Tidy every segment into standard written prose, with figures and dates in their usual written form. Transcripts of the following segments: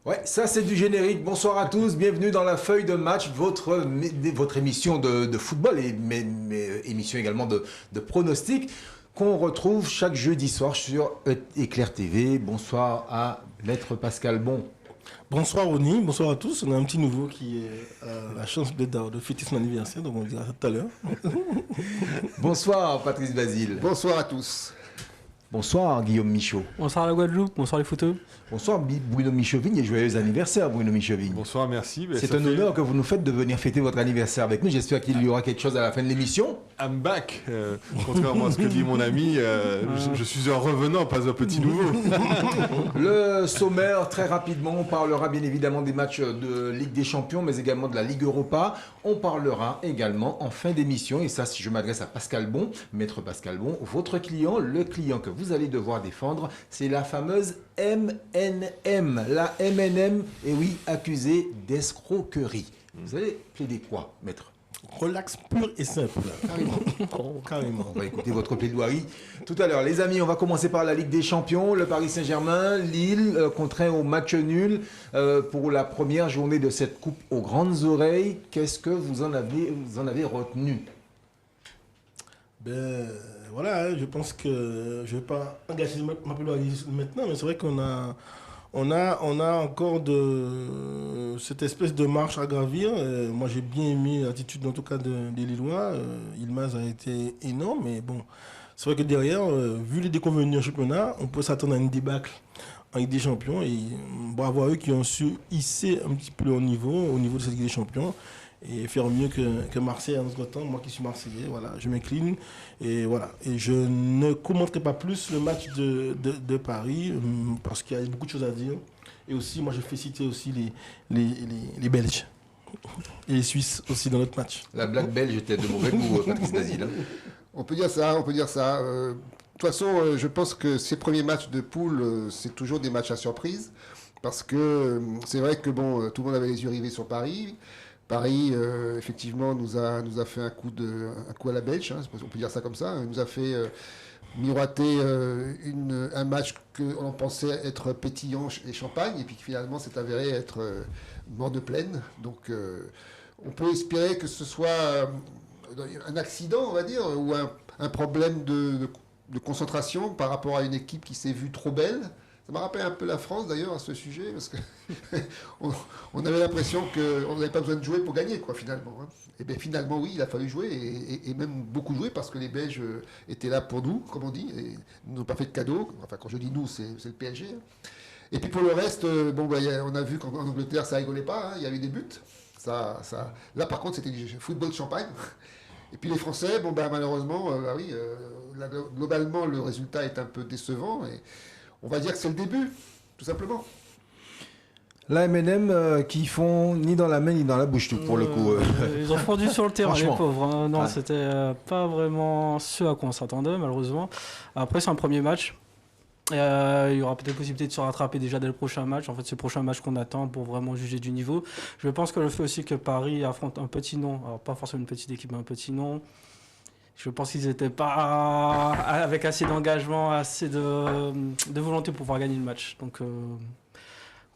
Ouais, ça c'est du générique. Bonsoir à tous, bienvenue dans la feuille de match, votre émission de football et émission également de pronostics qu'on retrouve chaque jeudi soir sur Éclair TV. Bonsoir à Maître Pascal Bon. Bonsoir Ronny, bonsoir à tous. On a un petit nouveau qui a la chance de fêter son anniversaire, donc on le dira tout à l'heure. Bonsoir Patrice Basile. Bonsoir à tous. Bonsoir Guillaume Michaud. Bonsoir la Guadeloupe, bonsoir les footeux. Bonsoir Bruno Michovigne et joyeux anniversaire Bruno Michovigne. Bonsoir, merci. C'est un honneur que vous nous faites de venir fêter votre anniversaire avec nous. J'espère qu'il y aura quelque chose à la fin de l'émission. I'm back. Contrairement à ce que dit mon ami, je suis un revenant, pas un petit nouveau. Le sommaire, très rapidement, on parlera bien évidemment des matchs de Ligue des Champions, mais également de la Ligue Europa. On parlera également en fin d'émission, et ça, si je m'adresse à Pascal Bon, Maître Pascal Bon, votre client, le client que vous allez devoir défendre, c'est la fameuse MNM. La MNM, et oui, accusée d'escroquerie. Vous allez plaider quoi, Maître ? Relax pur et simple. Carrément. On va écouter votre plaidoirie tout à l'heure. Les amis, on va commencer par la Ligue des Champions. Le Paris Saint-Germain, Lille, contraint au match nul pour la première journée de cette coupe aux grandes oreilles. Qu'est-ce que vous en avez retenu ? Ben voilà, je pense que je ne vais pas engager ma plaidoirie maintenant, mais c'est vrai qu'on a... On a encore cette espèce de marche à gravir. Moi, j'ai bien aimé l'attitude, en tout cas, des Lillois. Ilmaz a été énorme, mais bon, c'est vrai que derrière, vu les déconvenus en championnat, on peut s'attendre à une débâcle en Ligue des Champions. Et bravo à eux qui ont su hisser un petit peu au niveau de cette Ligue des Champions et faire mieux que Marseille en notre temps. Moi qui suis Marseillais, voilà, je m'incline. Et voilà. Et je ne commenterai pas plus le match de Paris parce qu'il y a beaucoup de choses à dire. Et aussi, moi je fais citer aussi les Belges et les Suisses aussi dans notre match. La blague belge était de mauvais goût, Patrice Basile. On peut dire ça. De toute façon, je pense que ces premiers matchs de poule, c'est toujours des matchs à surprise. Parce que c'est vrai que bon, tout le monde avait les yeux rivés sur Paris. Paris, effectivement, nous a fait un coup à la belge, hein, on peut dire ça comme ça. Il nous a fait miroiter un match qu'on pensait être pétillant et champagne, et puis finalement s'est avéré être mort de plaine. Donc, on peut espérer que ce soit un accident, on va dire, ou un problème de concentration par rapport à une équipe qui s'est vue trop belle. Ça m'a rappelé un peu la France d'ailleurs à ce sujet, parce que on avait l'impression qu'on n'avait pas besoin de jouer pour gagner, quoi, finalement. Hein. Et bien finalement, oui, il a fallu jouer, et même beaucoup jouer, parce que les Belges étaient là pour nous, comme on dit, et nous n'ont pas fait de cadeau. Enfin, quand je dis nous, c'est le PSG. Hein. Et puis pour le reste, on a vu qu'en Angleterre, ça rigolait pas, hein, il y a eu des buts. Là, par contre, c'était du football de champagne. Et puis les Français, malheureusement, globalement, le résultat est un peu décevant. Et on va dire que c'est le début, tout simplement. La MNM qui font ni dans la main ni dans la bouche, tout pour le coup. Ils ont fondu sur le terrain, les Franchement. pauvres. Hein. Non, Ouais. c'était pas vraiment ce à quoi on s'attendait, malheureusement. Après, c'est un premier match. Il y aura peut-être possibilité de se rattraper déjà dès le prochain match. En fait, c'est le prochain match qu'on attend pour vraiment juger du niveau. Je pense que le fait aussi que Paris affronte un petit nom, alors pas forcément une petite équipe, mais un petit nom, je pense qu'ils n'étaient pas avec assez d'engagement, assez de volonté pour pouvoir gagner le match. Donc,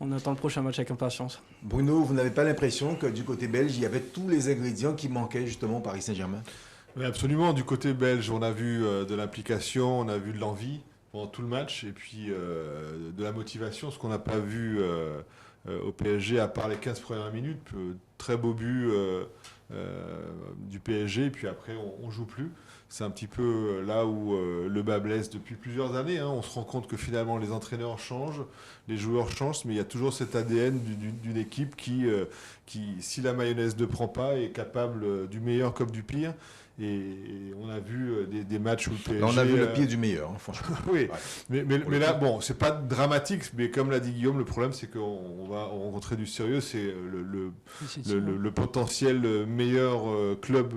on attend le prochain match avec impatience. Bruno, vous n'avez pas l'impression que du côté belge, il y avait tous les ingrédients qui manquaient justement au Paris Saint-Germain ? Oui, absolument. Du côté belge, on a vu de l'implication, on a vu de l'envie pendant tout le match, et puis de la motivation, ce qu'on n'a pas vu au PSG, à part les 15 premières minutes. Très beau but du PSG, et puis après, on ne joue plus. C'est un petit peu là où le bas blesse depuis plusieurs années. Hein. On se rend compte que finalement, les entraîneurs changent, les joueurs changent, mais il y a toujours cet ADN d'une équipe qui, si la mayonnaise ne prend pas, est capable du meilleur comme du pire. Et on a vu des matchs où le PSG... Là, on a vu le pire du meilleur, hein, franchement. Oui, Ouais. mais là, bon, c'est pas dramatique, mais comme l'a dit Guillaume, le problème, c'est qu'on va rencontrer du sérieux. C'est le potentiel meilleur club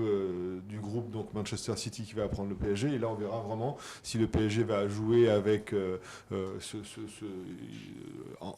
du groupe, donc Manchester City, qui va prendre le PSG. Et là, on verra vraiment si le PSG va jouer avec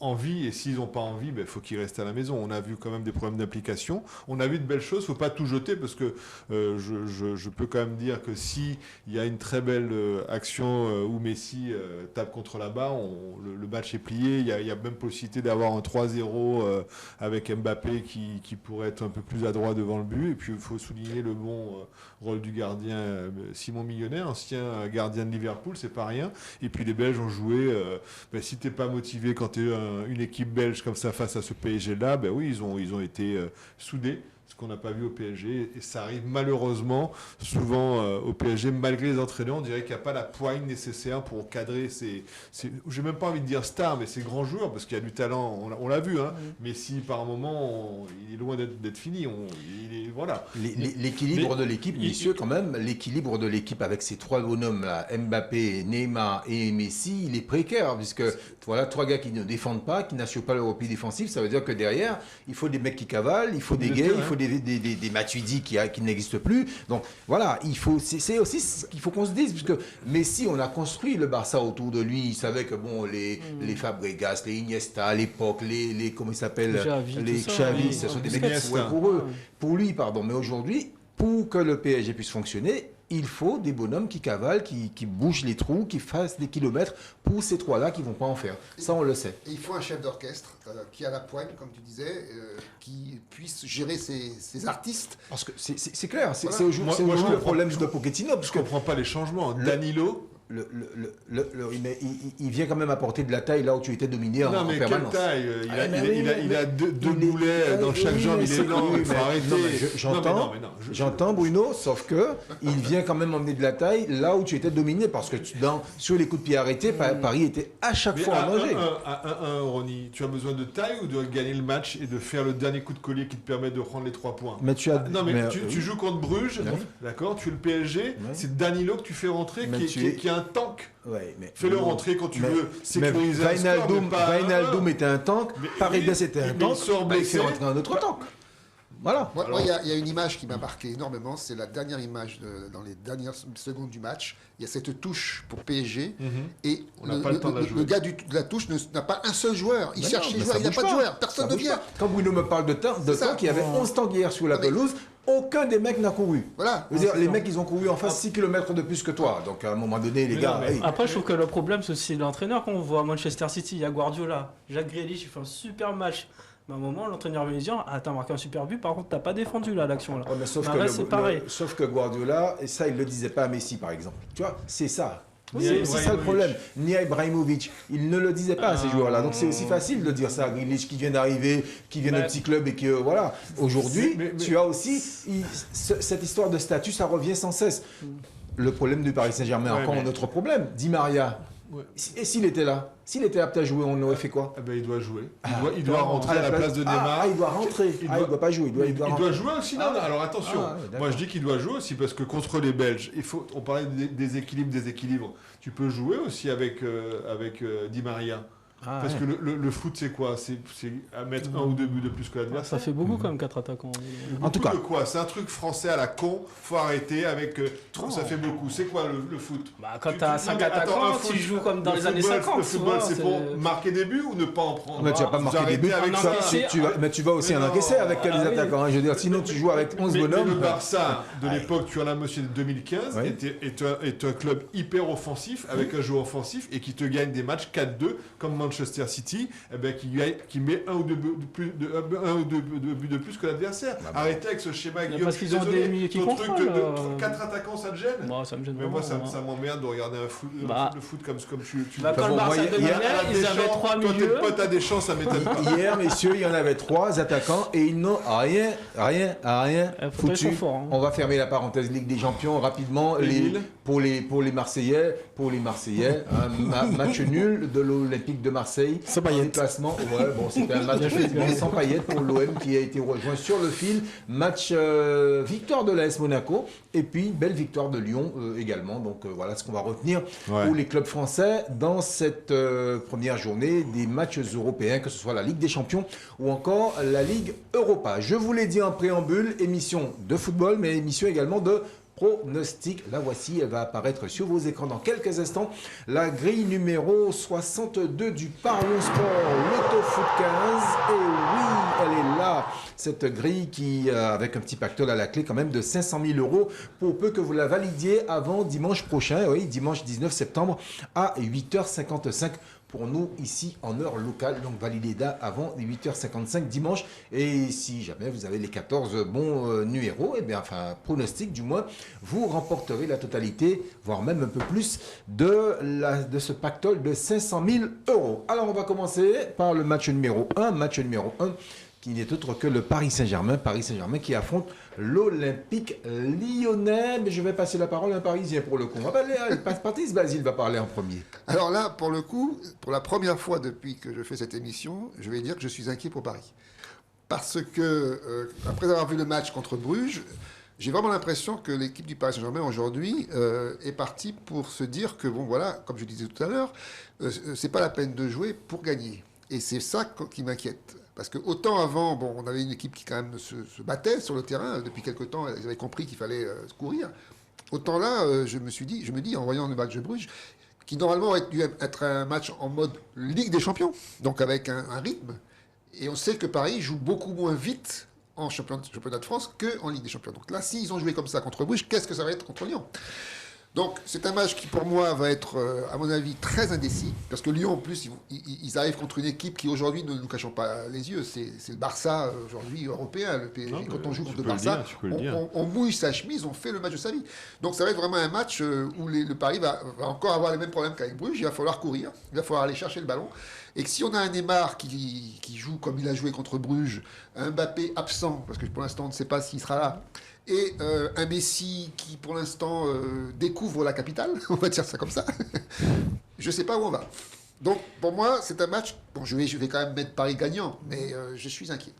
envie, et s'ils n'ont pas envie, il faut qu'ils restent à la maison. On a vu quand même des problèmes d'application, on a vu de belles choses, il ne faut pas tout jeter, parce que je peux quand même dire que s'il y a une très belle action où Messi tape contre la barre, le match est plié, il y a même possibilité d'avoir un 3-0 avec Mbappé qui pourrait être un peu plus adroit devant le but, et puis il faut souligner le bon rôle du gardien Simon Mignonet, ancien gardien de Liverpool, c'est pas rien. Et puis les Belges ont joué. Si t'es pas motivé quand tu es une équipe belge comme ça face à ce PSG-là, oui, ils ont été soudés. Ce qu'on n'a pas vu au PSG, et ça arrive malheureusement souvent au PSG, malgré les entraîneurs, on dirait qu'il n'y a pas la poigne nécessaire pour cadrer j'ai même pas envie de dire stars, mais ces grands joueurs, parce qu'il y a du talent, on l'a vu, hein, mais si par moment, il est loin d'être fini, voilà. L'équilibre de l'équipe, messieurs, quand même, l'équilibre de l'équipe avec ces trois bonhommes-là, Mbappé, Neymar et Messi, il est précaire, puisque voilà, trois gars qui ne défendent pas, qui n'assurent pas le repli défensif, ça veut dire que derrière, il faut des mecs qui cavalent, il faut des gays, il faut des Matuidi qui n'existent plus. Donc voilà, c'est aussi ce qu'il faut qu'on se dise, puisque Messi, on a construit le Barça autour de lui. Il savait que bon, les Fabregas, les Iniesta, à l'époque, les comment ils s'appellent, les Xavi, ce sont des mecs qui jouaient pour lui, pardon. Mais aujourd'hui, pour que le PSG puisse fonctionner, il faut des bonhommes qui cavalent, qui bougent les trous, qui fassent des kilomètres pour ces trois-là qui ne vont pas en faire. Ça, on le sait. Et il faut un chef d'orchestre qui a la poigne, comme tu disais, qui puisse gérer ses artistes. Parce que c'est clair, c'est Voilà. aujourd'hui le problème de Pochettino. Je ne comprends pas les changements. Danilo... il vient quand même apporter de la taille là où tu étais dominé en permanence. Quelle taille il a deux boulets dans chaque jambe, il est lent, il faut arrêter. J'entends Bruno, sauf que il vient quand même emmener de la taille là où tu étais dominé, parce que sur les coups de pied arrêtés, Paris était à chaque fois en danger. Ronny, tu as besoin de taille ou de gagner le match et de faire le dernier coup de collier qui te permet de prendre les 3 points? Mais tu joues contre Bruges, d'accord, tu es le PSG, c'est Danilo que tu fais rentrer qui a un tank. Fais-le rentrer quand tu veux sécuriser un score. Wijnaldum était un tank, Paredes était un tank, il fait rentrer un autre tank. Voilà. Moi, il y a une image qui m'a marqué énormément, c'est la dernière image dans les dernières secondes du match. Il y a cette touche pour PSG et le gars de la touche n'a pas un seul joueur. Il cherche les joueurs, il n'y a pas de joueur, personne ne vient. Quand Bruno me parle de temps, il y avait 11 tanks hier sur la pelouse. Aucun des mecs n'a couru. Voilà. Je veux dire, les mecs, ils ont couru en face 6 km de plus que toi. Donc, à un moment donné, les gars... Après, je trouve que le problème, c'est aussi l'entraîneur. Quand on voit à Manchester City, il y a Guardiola, Jacques Grealish, il fait un super match. Mais à un moment, l'entraîneur vient dire « Ah, t'as marqué un super but, par contre, t'as pas défendu là, l'action. » là. C'est pareil. Sauf que Guardiola, et ça, il ne le disait pas à Messi, par exemple. Tu vois, c'est ça. C'est ça le problème. Ni à Ibrahimovic, il ne le disait pas à ces joueurs-là. Donc c'est aussi facile de dire ça à Grealish qui vient d'arriver, qui vient de petit club et que voilà. Aujourd'hui, tu as aussi cette histoire de statut, ça revient sans cesse. Le problème du Paris Saint-Germain, encore un autre problème. Di Maria. Et s'il était là, s'il était apte à jouer, on aurait fait quoi? Il doit jouer. Il doit rentrer à la place de Neymar. Il doit rentrer. Il ne doit pas jouer. Il doit jouer aussi. Non, alors attention. Moi, je dis qu'il doit jouer aussi parce que contre les Belges, on parlait des équilibres. Tu peux jouer aussi avec Di Maria. Parce que le foot, c'est quoi? C'est à mettre 1 ou 2 buts de plus que l'adversaire. Ça fait beaucoup quand même, 4 attaquants. En tout cas, c'est un truc français à la con. Faut arrêter avec. Ça fait beaucoup. C'est quoi le foot? Quand tu as 5 attaquants, tu joues comme dans les années 50. Le football, c'est pour marquer des buts ou ne pas en prendre? Mais tu vas pas marquer des buts avec ça. Mais tu vas aussi en encaisser avec les attaquants. Je veux dire, sinon tu joues avec 11 bonhommes. Le Barça de l'époque, tu en as monsieur de 2015, est un club hyper offensif avec un jeu offensif et qui te gagne des matchs 4-2 comme Manchester City, qui met 1 ou 2 buts de plus que l'adversaire. Arrêtez avec ce schéma, Guillaume. Parce qu'ils ont des milieux qui contrôlent. De 4 attaquants, ça te gêne? Ça me gêne. Mais moi, ça m'emmerde de regarder le foot comme tu quand le Barça dominait, ils avaient 3 milieux. Toi, tes potes à Deschamps, ça m'étonne pas. Hier, messieurs, il y en avait 3 attaquants et ils n'ont rien foutu. On va fermer la parenthèse Ligue des Champions rapidement. Pour les Marseillais, match nul de l'Olympique de Marseille. Sans Payet. Déplacement. C'était un match sans Payet pour l'OM qui a été rejoint sur le fil. Match victoire de l'AS Monaco et puis belle victoire de Lyon également. Donc voilà ce qu'on va retenir pour les clubs français dans cette première journée des matchs européens, que ce soit la Ligue des Champions ou encore la Ligue Europa. Je vous l'ai dit en préambule, émission de football, mais émission également de pronostic. La voici, elle va apparaître sur vos écrans dans quelques instants. La grille numéro 62 du Parlons Sport, le Au foot 15, et oui, elle est là, cette grille qui, avec un petit pactole à la clé quand même de 500 000 euros, pour peu que vous la validiez avant dimanche prochain, oui, dimanche 19 septembre à 8h55 pour nous ici en heure locale, donc validez avant 8h55 dimanche, et si jamais vous avez les 14 bons numéros, et bien enfin pronostic du moins, vous remporterez la totalité, voire même un peu plus de ce pactole de 500 000 euros. Alors on va commencer par le match numéro 1, qui n'est autre que le Paris Saint-Germain qui affronte l'Olympique Lyonnais. Mais je vais passer la parole à un Parisien pour le coup. On va aller, Patrice Basile va parler en premier. Alors là, pour le coup, pour la première fois depuis que je fais cette émission, je vais dire que je suis inquiet pour Paris. Parce que, après avoir vu le match contre Bruges, j'ai vraiment l'impression que l'équipe du Paris Saint-Germain aujourd'hui est partie pour se dire que, bon voilà, comme je disais tout à l'heure, c'est pas la peine de jouer pour gagner. Et c'est ça qui m'inquiète. Parce que autant avant, bon, on avait une équipe qui quand même se battait sur le terrain. Depuis quelque temps, ils avaient compris qu'il fallait courir. Autant là, je me dis, en voyant le match de Bruges, qui normalement aurait dû être un match en mode Ligue des Champions, donc avec un rythme. Et on sait que Paris joue beaucoup moins vite en championnat de France qu'en Ligue des Champions. Donc là, s'ils ont joué comme ça contre Bruges, qu'est-ce que ça va être contre Lyon ? Donc c'est un match qui pour moi va être, à mon avis, très indécis, parce que Lyon en plus, ils arrivent contre une équipe qui aujourd'hui, ne nous cachons pas les yeux, c'est le Barça aujourd'hui européen, le PSG. Quand on joue contre le Barça, on mouille sa chemise, on fait le match de sa vie. Donc ça va être vraiment un match où le Paris va encore avoir les mêmes problèmes qu'avec Bruges, il va falloir courir, il va falloir aller chercher le ballon. Et que si on a un Neymar qui joue comme il a joué contre Bruges, un Mbappé absent, parce que pour l'instant on ne sait pas s'il sera là, et un Messi qui, pour l'instant, découvre la capitale, on va dire ça comme ça, je ne sais pas où on va. Donc, pour moi, c'est un match... Bon, je vais quand même mettre Paris gagnant, mais je suis inquiet.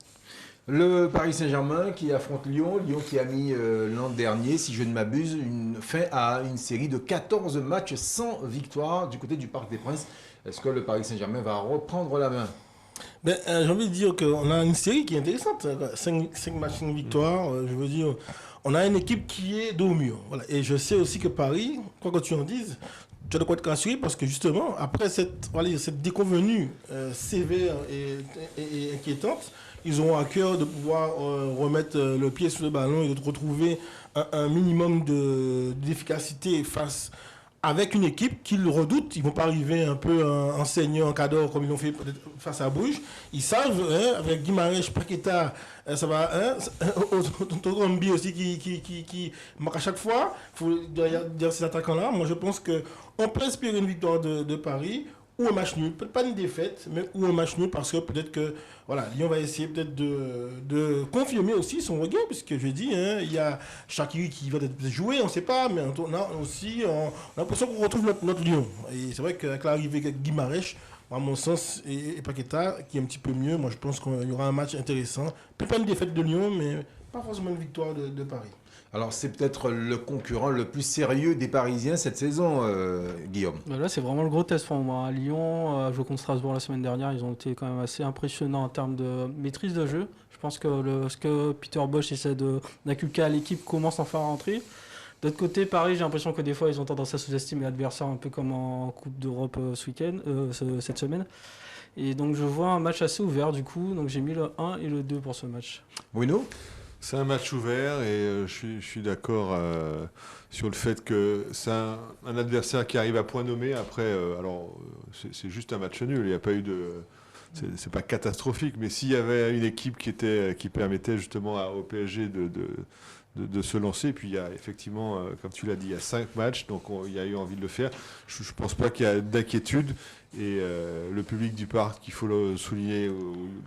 Le Paris Saint-Germain qui affronte Lyon. Lyon qui a mis l'an dernier, si je ne m'abuse, une fin à une série de 14 matchs sans victoire du côté du Parc des Princes. Est-ce que le Paris Saint-Germain va reprendre la main ? Ben, j'ai envie de dire qu'on a une série qui est intéressante. 5 matchs, 5 victoires. Je veux dire, on a une équipe qui est dos au mur. Voilà. Et je sais aussi que Paris, quoi que tu en dises, tu as de quoi te rassurer parce que justement, après cette déconvenue sévère et inquiétante, ils auront à cœur de pouvoir remettre le pied sur le ballon et de retrouver un minimum d'efficacité face avec une équipe qu'ils redoutent. Ils ne vont pas arriver un peu en seigneur, en cadre, comme ils l'ont fait face à Bruges. Ils savent, avec Guimarães, Paqueta, ça va, Togombi aussi qui marque à chaque fois. Il faut dire ces attaquants-là. Moi, je pense qu'on peut espérer une victoire de Paris ou un match nul. Peut-être pas une défaite, mais ou un match nul parce que peut-être que voilà, Lyon va essayer peut-être de confirmer aussi son regain, puisque je dis, il y a Shaqiri qui va peut-être jouer, on ne sait pas, mais on a aussi on a l'impression qu'on retrouve notre Lyon. Et c'est vrai qu'avec l'arrivée de Guimarães, à mon sens, et Paqueta, qui est un petit peu mieux, moi je pense qu'il y aura un match intéressant. Peut-être pas une défaite de Lyon, mais pas forcément une victoire de Paris. Alors c'est peut-être le concurrent le plus sérieux des Parisiens cette saison, Guillaume. Bah là, c'est vraiment le gros test pour moi. À Lyon, joué contre Strasbourg la semaine dernière, ils ont été quand même assez impressionnants en termes de maîtrise de jeu. Je pense que ce que Peter Bosz essaie d'inculquer à l'équipe commence enfin à rentrer. D'autre côté, Paris, j'ai l'impression que des fois, ils ont tendance à sous-estimer l'adversaire, un peu comme en Coupe d'Europe cette semaine. Et donc, je vois un match assez ouvert, du coup. Donc, j'ai mis le 1 et le 2 pour ce match. Bruno ? C'est un match ouvert et je suis d'accord sur le fait que c'est un adversaire qui arrive à point nommé. Après, c'est juste un match nul. Il n'y a pas eu de... C'est pas catastrophique, mais s'il y avait une équipe qui permettait justement au PSG de se lancer, puis il y a effectivement, comme tu l'as dit, il y a 5 matchs, donc il y a eu envie de le faire. Je ne pense pas qu'il y a d'inquiétude. Et le public du parc, il faut le souligner,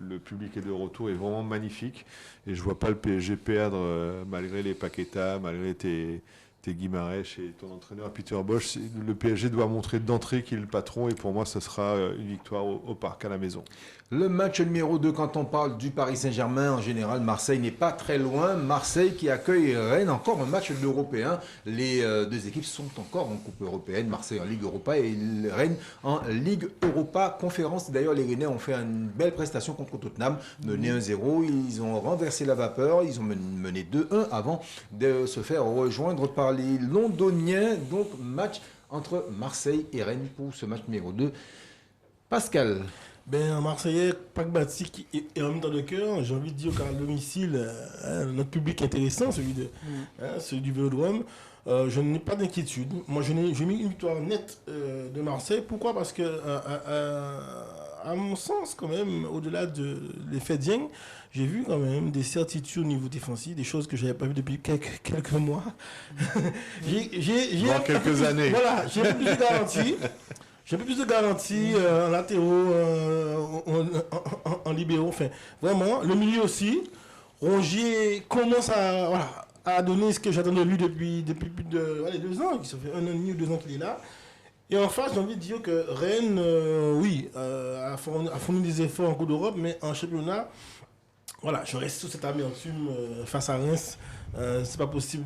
le public est de retour, est vraiment magnifique. Et je ne vois pas le PSG perdre, malgré les Paqueta, malgré tes Guimarães et ton entraîneur Peter Bosz. Le PSG doit montrer d'entrée qu'il est le patron, et pour moi, ce sera une victoire au parc, à la maison. Le match numéro 2, quand on parle du Paris Saint-Germain, en général, Marseille n'est pas très loin. Marseille qui accueille Rennes, encore un match de l'Européen. Les deux équipes sont encore en Coupe européenne. Marseille en Ligue Europa et Rennes en Ligue Europa Conférence. D'ailleurs, les Rennais ont fait une belle prestation contre Tottenham, mené 1-0. Ils ont renversé la vapeur. Ils ont mené 2-1 avant de se faire rejoindre par les Londoniens. Donc, match entre Marseille et Rennes pour ce match numéro 2. Pascal. Un Marseillais pragmatique et en même temps de cœur, j'ai envie de dire qu'à domicile, notre public est intéressant, celui du Vélodrome. Je n'ai pas d'inquiétude. Moi, j'ai mis une victoire nette de Marseille. Pourquoi ? Parce que, à mon sens, quand même, au-delà de l'effet Dieng, j'ai vu quand même des certitudes au niveau défensif, des choses que je n'avais pas vues depuis quelques mois. Voire quelques années. Voilà, j'ai un peu plus de garantie. J'ai un peu plus de garantie en latéraux, en libéraux. Enfin, vraiment, le milieu aussi. Rongier commence à donner ce que j'attends de lui depuis plus de 2 ans. Ça fait 1 an et demi ou 2 ans qu'il est là. Et en face, j'ai envie de dire que Rennes, a fourni des efforts en Coupe d'Europe, mais en championnat, voilà, je reste sous cette amertume face à Reims. C'est pas possible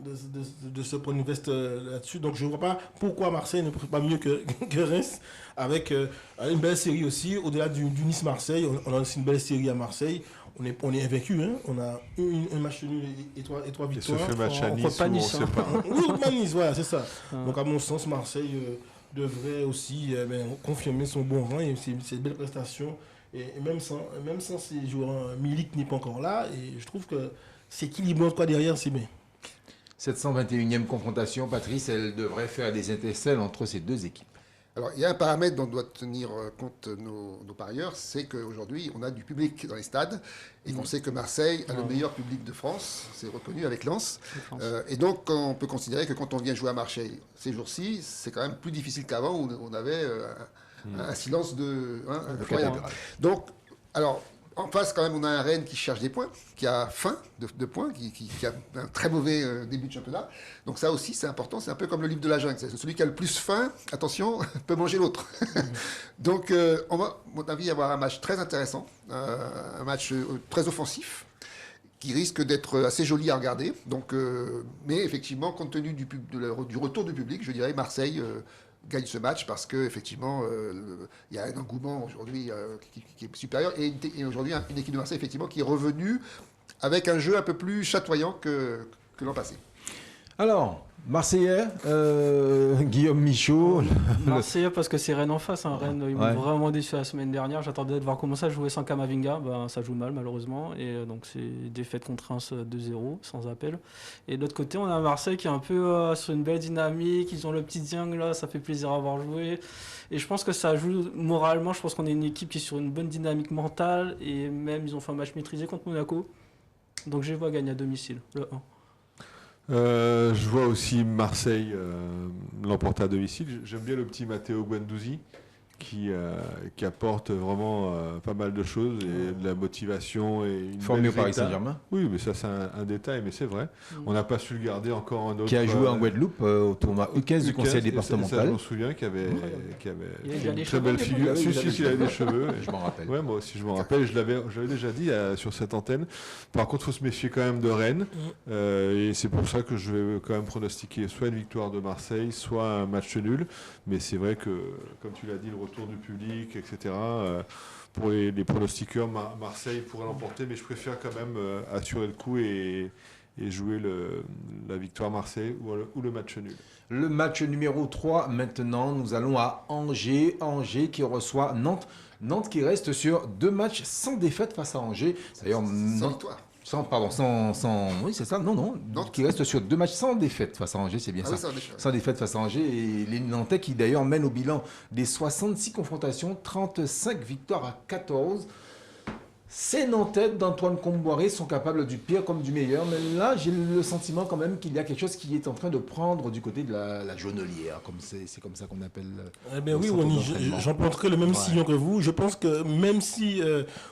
de se prendre une veste là-dessus. Donc je ne vois pas pourquoi Marseille ne peut pas mieux que Reims, avec une belle série aussi. Au-delà du Nice-Marseille, on a aussi une belle série à Marseille. On est invaincu, hein. On a un match nul et 3 victoires. Et ce fait match à Nice, pas où on Nice, sait pas. Oui, contre Nice, voilà, c'est ça. Donc à mon sens, Marseille devrait aussi confirmer son bon rang et ses belles prestations. Et même sans ces joueurs, Milik n'est pas encore là. Et je trouve que c'est équilibré quoi derrière, c'est bien. 721e confrontation, Patrice, elle devrait faire des étincelles entre ces deux équipes. Alors, il y a un paramètre dont doit tenir compte nos parieurs, c'est qu'aujourd'hui, on a du public dans les stades et qu'on sait que Marseille a le meilleur public de France, c'est reconnu avec Lens. Et donc, on peut considérer que quand on vient jouer à Marseille ces jours-ci, c'est quand même plus difficile qu'avant où on avait un silence incroyable. Donc, alors, en face, quand même, on a un Rennes qui cherche des points, qui a faim de points, qui a un très mauvais début de championnat. Donc ça aussi, c'est important. C'est un peu comme le livre de la jungle. C'est celui qui a le plus faim, attention, peut manger l'autre. Donc, on va, à mon avis, avoir un match très intéressant, un match très offensif, qui risque d'être assez joli à regarder. Donc, mais effectivement, compte tenu du retour du public, je dirais Marseille gagne ce match parce qu'effectivement, il y a un engouement aujourd'hui qui est supérieur et aujourd'hui une équipe de Marseille effectivement qui est revenue avec un jeu un peu plus chatoyant que l'an passé. Alors, Marseillais, Guillaume Michaud. Marseillais parce que c'est Rennes en face. Rennes, ils m'ont vraiment déçu la semaine dernière. J'attendais de voir comment ça jouait sans Kamavinga. Ça joue mal malheureusement. Et donc c'est défaite contre Reims 2-0 sans appel. Et de l'autre côté, on a Marseille qui est un peu sur une belle dynamique. Ils ont le petit Dieng là, ça fait plaisir à voir jouer. Et je pense que ça joue moralement. Je pense qu'on est une équipe qui est sur une bonne dynamique mentale. Et même ils ont fait un match maîtrisé contre Monaco. Donc je les vois gagner à domicile, le 1. Je vois aussi Marseille l'emporter à domicile. J'aime bien le petit Matteo Guendouzi qui apporte vraiment pas mal de choses et de la motivation et une formé au belle Paris grinta. Saint-Germain. Oui, mais ça c'est un détail, mais c'est vrai. On n'a pas su le garder encore un autre. Qui a joué en Guadeloupe au tournoi U15 du conseil Ça, je départemental. me souviens qu'il avait Il avait une des très cheveux, belle il figure. avait Si, il avait des cheveux. Je m'en rappelle. Ouais, moi aussi je me rappelle, je l'avais déjà dit sur cette antenne. Par contre, il faut se méfier quand même de Rennes. Et c'est pour ça que je vais quand même pronostiquer soit une victoire de Marseille, soit un match nul. Mais c'est vrai que, comme tu l'as dit, le retour du public, etc. Pour les pronostiqueurs, Marseille pourrait l'emporter, mais je préfère quand même assurer le coup et jouer la victoire Marseille ou le match nul. Le match numéro 3, maintenant, nous allons à Angers. Angers qui reçoit Nantes. Nantes qui reste sur 2 matchs sans défaite face à Angers. D'ailleurs, Sans Nantes, victoire. oui, c'est ça. Non. Qui reste sur 2 matchs sans défaite face à Angers, c'est bien ça. Oui, Sans défaite face à Angers. Et les Nantais qui d'ailleurs mènent au bilan des 66 confrontations, 35 victoires à 14. Ces Nantais d'Antoine Comboiré sont capables du pire comme du meilleur, mais là j'ai le sentiment quand même qu'il y a quelque chose qui est en train de prendre du côté de la jaunelière, comme c'est comme ça qu'on appelle. Eh bien oui, j'emprunterai le même sillon que vous. Je pense que même si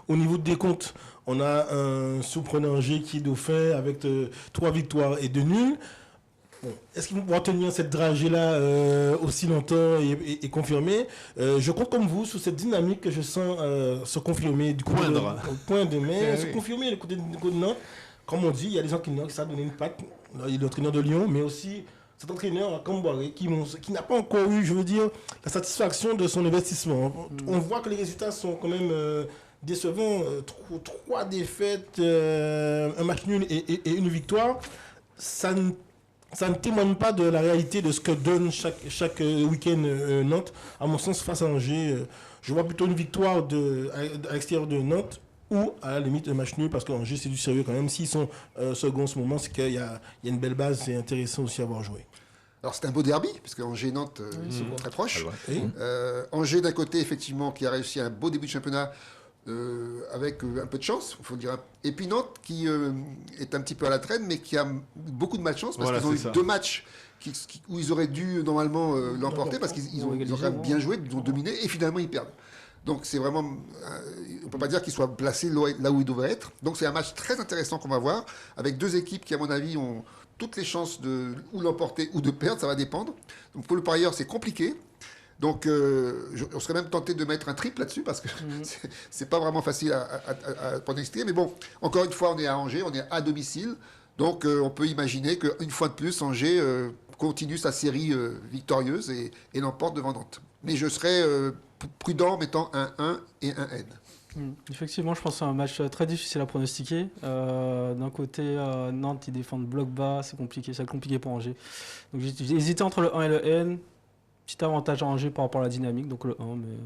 au niveau de décompte, on a un surprenant Angers qui est dauphin avec 3 victoires et 2 nuls. Bon, est-ce qu'ils vont pouvoir tenir cette dragée-là aussi longtemps et confirmer Je compte comme vous sur cette dynamique que je sens se confirmer du côté de mai, se confirmer du côté de Nantes. Comme on dit, il y a des gens qui savent donner une patte. Il y a l'entraîneur de Lyon, mais aussi cet entraîneur Comboiré qui n'a pas encore eu, je veux dire, la satisfaction de son investissement. On voit que les résultats sont quand même décevants. 3 défaites, un match nul et une victoire. Ça ne témoigne pas de la réalité de ce que donne chaque week-end Nantes. À mon sens, face à Angers, je vois plutôt une victoire à l'extérieur de Nantes ou à la limite un match nul parce qu'Angers c'est du sérieux quand même. S'ils sont seconds en ce moment, c'est qu'il y a une belle base, c'est intéressant aussi à voir jouer. Alors c'est un beau derby, puisque Angers et Nantes ils sont très proches. Oui. Angers d'un côté, effectivement, qui a réussi un beau début de championnat avec un peu de chance, il faut le dire. Et puis Nantes qui est un petit peu à la traîne, mais qui a beaucoup de malchance, parce qu'ils ont eu 2 matchs où ils auraient dû normalement l'emporter, parce qu'ils ont quand même bien joué, ils ont dominé, et finalement ils perdent. Donc c'est vraiment, on ne peut pas dire qu'ils soient placés là où ils devraient être. Donc c'est un match très intéressant qu'on va voir, avec 2 équipes qui, à mon avis, ont toutes les chances de ou l'emporter ou de perdre, ça va dépendre. Donc pour le parieur, c'est compliqué. Donc on serait même tenté de mettre un triple là-dessus, parce que c'est pas vraiment facile à pronostiquer. Mais bon, encore une fois, on est à Angers, on est à domicile. Donc on peut imaginer qu'une fois de plus, Angers continue sa série victorieuse et l'emporte devant Nantes. Mais je serais prudent en mettant un 1 et un N. Effectivement, je pense que c'est un match très difficile à pronostiquer. D'un côté, Nantes, ils défendent bloc bas, c'est compliqué, ça va être compliqué pour Angers. Donc j'ai hésité entre le 1 et le N. Petit avantage à Angers par rapport à la dynamique, donc le 1, mais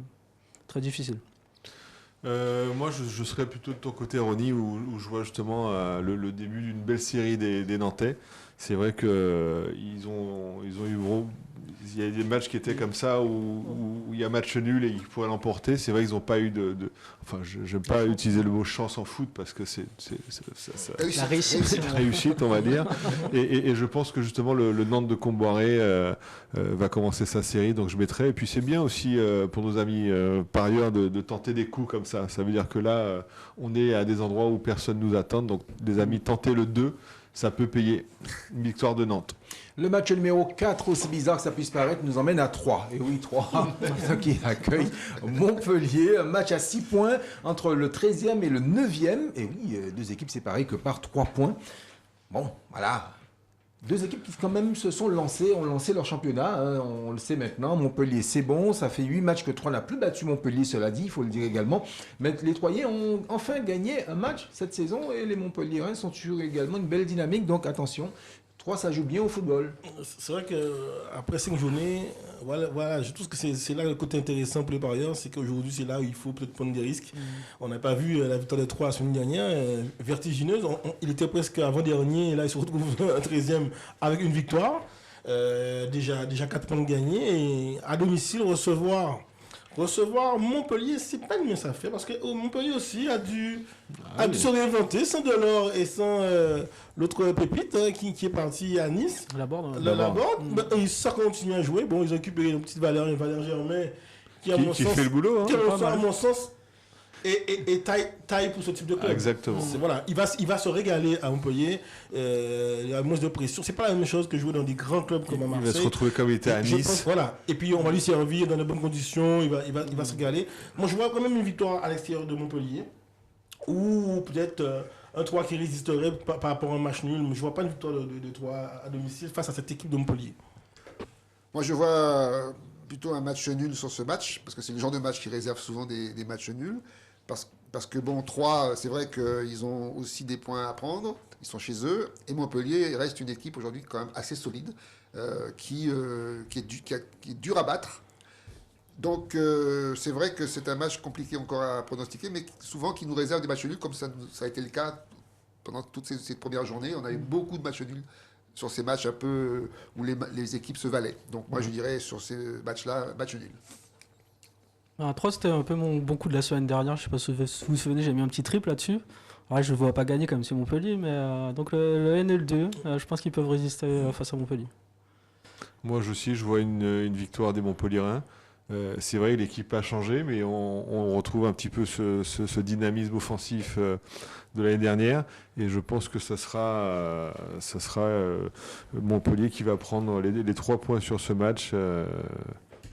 très difficile. Moi, je serais plutôt de ton côté, Ronny, où je vois justement le début d'une belle série des Nantais. C'est vrai qu'ils ont eu il y a des matchs qui étaient comme ça où il y a match nul et ils pourraient l'emporter. C'est vrai qu'ils n'ont pas eu enfin, je n'aime pas utiliser le mot chance en foot parce que c'est La réussite. réussite, on va dire. Et je pense que justement le Nantes de Comboiré va commencer sa série, donc je mettrai. Et puis c'est bien aussi pour nos amis parieurs de tenter des coups comme ça. Ça veut dire que là, on est à des endroits où personne nous attend. Donc les amis, tentez le 2. Ça peut payer une victoire de Nantes. Le match numéro 4, aussi bizarre que ça puisse paraître, nous emmène à 3. Et oui, 3, qui accueille Montpellier. Un match à 6 points entre le 13e et le 9e. Et oui, 2 équipes séparées que par 3 points. Bon, voilà. 2 équipes qui quand même se sont lancées, ont lancé leur championnat, hein, on le sait maintenant. Montpellier, c'est bon, ça fait 8 matchs que 3 n'a plus battu Montpellier, cela dit, il faut le dire également. Mais les Troyens ont enfin gagné un match cette saison et les Montpelliérains sont sur également une belle dynamique, donc attention. 3, ça joue bien au football. C'est vrai qu'après 5 journées, voilà, je trouve que c'est là le côté intéressant pour les parieurs, c'est qu'aujourd'hui, c'est là où il faut peut-être prendre des risques. On n'a pas vu la victoire des 3 la semaine dernière, vertigineuse. Il était presque avant-dernier, et là, il se retrouve à 13e avec une victoire. Déjà 4 points de gagnés. Et à domicile, recevoir Montpellier, c'est pas une mince affaire, parce que Montpellier aussi a dû se réinventer sans Delors et sans l'autre pépite qui est parti à Nice. La Borde. Et ça continue à jouer. Bon, ils ont récupéré une petite Valère Germain qui fait le boulot. Hein. Qui à mon sens et taille pour ce type de club. Exactement. Voilà, il va se régaler à Montpellier. Il y a moins de pression. C'est pas la même chose que jouer dans des grands clubs comme à Marseille. Il va se retrouver comme il était à Nice. Voilà. Et puis on va lui servir dans de bonnes conditions. Il va se régaler. Moi, je vois quand même une victoire à l'extérieur de Montpellier. Ou peut-être un 3 qui résisterait par rapport à un match nul. Mais je vois pas une victoire de 3 à domicile face à cette équipe de Montpellier. Moi, je vois plutôt un match nul sur ce match, parce que c'est le genre de match qui réserve souvent des matchs nuls. Parce que, bon, 3, c'est vrai qu'ils ont aussi des points à prendre. Ils sont chez eux. Et Montpellier reste une équipe aujourd'hui quand même assez solide, qui est dur à battre. Donc, c'est vrai que c'est un match compliqué encore à pronostiquer, mais souvent qui nous réserve des matchs nuls, comme ça a été le cas pendant toutes ces premières journées. On a eu beaucoup de matchs nuls sur ces matchs un peu où les équipes se valaient. Donc, moi, je dirais sur ces matchs-là, match nul. 3, c'était un peu mon bon coup de la semaine dernière. Je sais pas si vous vous souvenez, j'ai mis un petit triple là-dessus. Ouais, je ne vois pas gagner comme c'est Montpellier, mais donc le N et le 2, je pense qu'ils peuvent résister face à Montpellier. Moi aussi, je vois une victoire des Montpelliérains. C'est vrai, l'équipe a changé, mais on retrouve un petit peu ce dynamisme offensif de l'année dernière. Et je pense que ça sera Montpellier qui va prendre les 3 points sur ce match.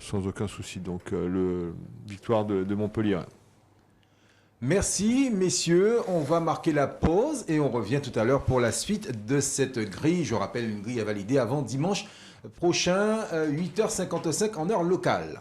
Sans aucun souci. Donc, victoire de Montpellier. Merci, messieurs. On va marquer la pause et on revient tout à l'heure pour la suite de cette grille. Je rappelle, une grille à valider avant dimanche prochain, 8h55 en heure locale.